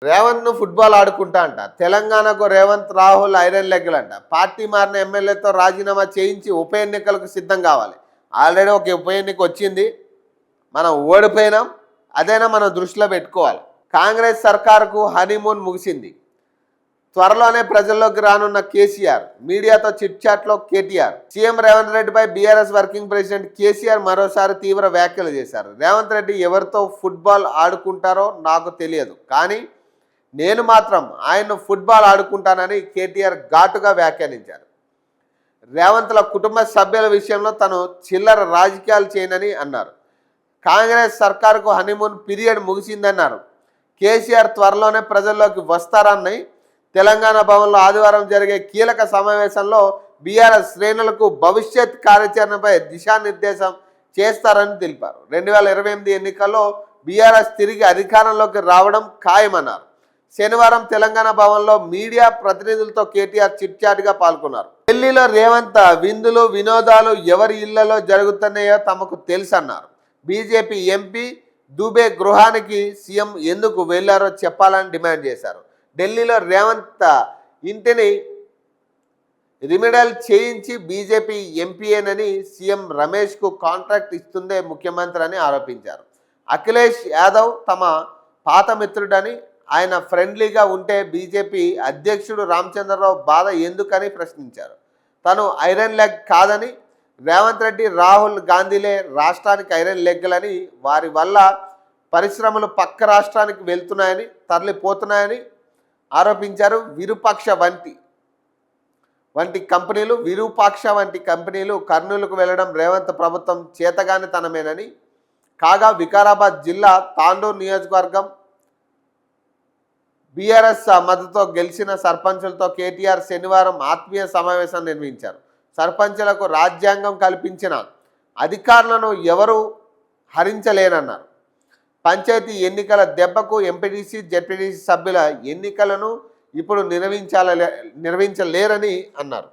రేవంత్ను football ఆడుకుంటా అంట. తెలంగాణకు రేవంత్ రాహుల్ ఐరన్ లెగ్గులంట. పార్టీ మారిన ఎమ్మెల్యేతో రాజీనామా చేయించి ఉప ఎన్నికలకు సిద్ధం కావాలి. ఆల్రెడీ ఒక ఉప ఎన్నిక వచ్చింది, మనం ఓడిపోయినాం. అదైనా మనం దృష్టిలో పెట్టుకోవాలి. కాంగ్రెస్ సర్కారుకు హనీమూన్ ముగిసింది. త్వరలోనే ప్రజల్లోకి రానున్న కేసీఆర్. మీడియాతో చిట్ చాట్లో కేటీఆర్. సీఎం రేవంత్ రెడ్డిపై బీఆర్ఎస్ వర్కింగ్ ప్రెసిడెంట్ కేసీఆర్ మరోసారి తీవ్ర వ్యాఖ్యలు చేశారు. రేవంత్ రెడ్డి ఎవరితో ఫుట్బాల్ ఆడుకుంటారో నాకు తెలియదు, కానీ నేను మాత్రం ఆయన్ను ఫుట్బాల్ ఆడుకుంటానని కేటీఆర్ ఘాటుగా వ్యాఖ్యానించారు. రేవంత్ల కుటుంబ సభ్యుల విషయంలో తను చిల్లర రాజకీయాలు చేయనని అన్నారు. కాంగ్రెస్ సర్కారుకు హనీమూన్ పీరియడ్ ముగిసిందన్నారు. కేసీఆర్ త్వరలోనే ప్రజల్లోకి వస్తారని తెలంగాణ భవన్లో ఆదివారం జరిగే కీలక సమావేశంలో బీఆర్ఎస్ శ్రేణులకు భవిష్యత్ కార్యాచరణపై దిశానిర్దేశం చేస్తారని తెలిపారు. 2028 ఎన్నికల్లో బీఆర్ఎస్ తిరిగి అధికారంలోకి రావడం ఖాయమన్నారు. శనివారం తెలంగాణ భవన్లో మీడియా ప్రతినిధులతో కేటీఆర్ చిట్చాట్గా పాల్గొన్నారు. ఢిల్లీలో రేవంత్ విందులు వినోదాలు ఎవరి ఇళ్లలో జరుగుతున్నాయో తమకు తెలుసన్నారు. బీజేపీ ఎంపీ దుబే గృహానికి సీఎం ఎందుకు వెళ్లారో చెప్పాలని డిమాండ్ చేశారు. ఢిల్లీలో రేవంత్ ఇంటిని రిమిడల్ చేయించి బీజేపీ ఎంపీఏనని సీఎం రమేష్కు కాంట్రాక్ట్ ఇస్తుందే ముఖ్యమంత్రి అని ఆరోపించారు. అఖిలేష్ యాదవ్ తమ పాత మిత్రుడని, ఆయన ఫ్రెండ్లీగా ఉంటే బీజేపీ అధ్యక్షుడు రామచంద్రరావు బాధ ఎందుకని ప్రశ్నించారు. తను ఐరన్ లెగ్ కాదని, రేవంత్ రెడ్డి రాహుల్ గాంధీలే రాష్ట్రానికి ఐరన్ లెగ్లని, వారి వల్ల పరిశ్రమలు పక్క రాష్ట్రానికి వెళ్తున్నాయని, తరలిపోతున్నాయని ఆరోపించారు. విరూపాక్ష వంటి కంపెనీలు కర్నూలుకు వెళ్లడం రేవంత్ ప్రభుత్వం చేతగానితనమేనని, కాగా వికారాబాద్ జిల్లా తాండూరు నియోజకవర్గం బీఆర్ఎస్ మద్దతుతో గెలిచిన సర్పంచులతో కేటీఆర్ శనివారం ఆత్మీయ సమావేశం నిర్వహించారు. సర్పంచులకు రాజ్యాంగం కల్పించిన అధికారులను ఎవరూ హరించలేనన్నారు. పంచాయతీ ఎన్నికల దెబ్బకు ఎంపీటీసీ జెడ్పీటీసీ సభ్యుల ఎన్నికలను ఇప్పుడు నిర్వహించలేరని అన్నారు.